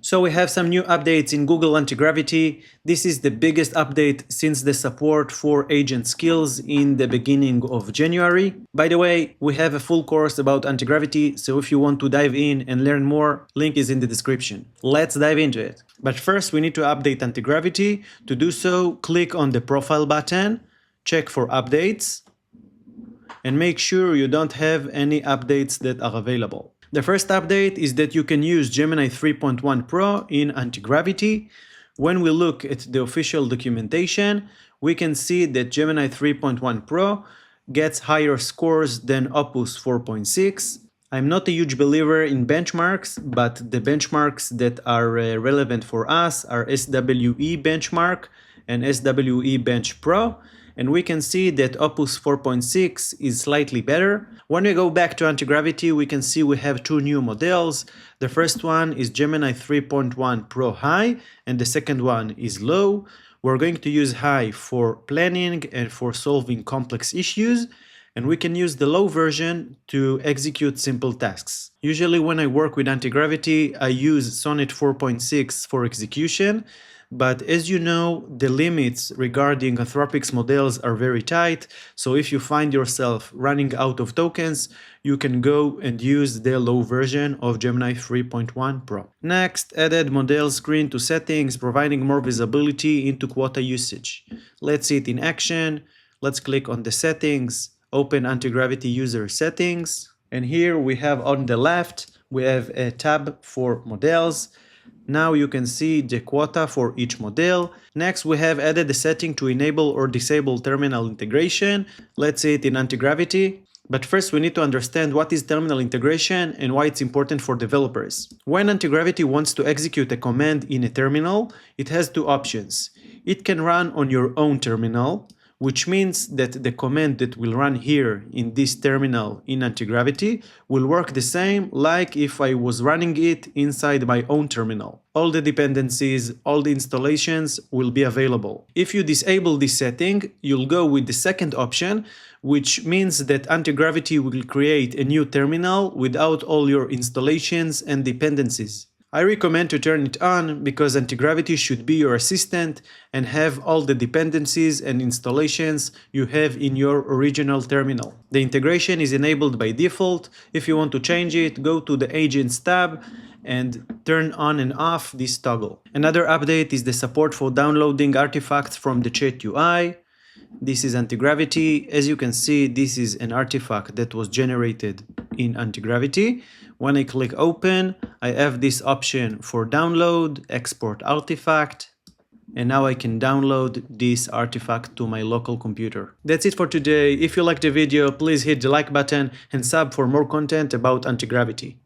So we have some new updates in Google Antigravity. This is the biggest update since the support for agent skills in the beginning of January. By the way, we have a full course about antigravity, so if you want to dive in and learn more, link is in the description. Let's dive into it. But first we need to update antigravity. To do so, click on the profile button, check for updates, and make sure you don't have any updates that are available. The first update is that you can use Gemini 3.1 Pro in Antigravity. When we look at the official documentation, we can see that Gemini 3.1 Pro gets higher scores than Opus 4.6. I'm not a huge believer in benchmarks, but the benchmarks that are relevant for us are SWE benchmark and SWE Bench Pro, and we can see that Opus 4.6 is slightly better. When we go back to Antigravity, we can see we have two new models. The first one is Gemini 3.1 Pro High, and the second one is Low. We're going to use High for planning and for solving complex issues, and we can use the low version to execute simple tasks. Usually when I work with Antigravity, I use Sonnet 4.6 for execution, but as you know, the limits regarding Anthropic's models are very tight, so if you find yourself running out of tokens, you can go and use the low version of Gemini 3.1 Pro. Next, added model screen to settings, providing more visibility into quota usage. Let's see it in action. Let's click on the settings, open Antigravity user settings, and here we have on the left, we have a tab for models. Now you can see the quota for each model. Next, we have added a setting to enable or disable terminal integration. Let's see it in Antigravity. But first we need to understand what is terminal integration and why it's important for developers. When Antigravity wants to execute a command in a terminal, it has two options. It can run on your own terminal, which means that the command that will run here in this terminal in Antigravity will work the same like if I was running it inside my own terminal. All the dependencies, all the installations will be available. If you disable this setting, you'll go with the second option, which means that Antigravity will create a new terminal without all your installations and dependencies. I recommend to turn it on because Antigravity should be your assistant and have all the dependencies and installations you have in your original terminal. The integration is enabled by default. If you want to change it, go to the Agents tab and turn on and off this toggle. Another update is the support for downloading artifacts from the chat UI. This is Antigravity. As you can see, this is an artifact that was generated in Antigravity. When I click open, I have this option for download, export artifact, and now I can download this artifact to my local computer. That's it for today. If you liked the video, please hit the like button and sub for more content about Antigravity.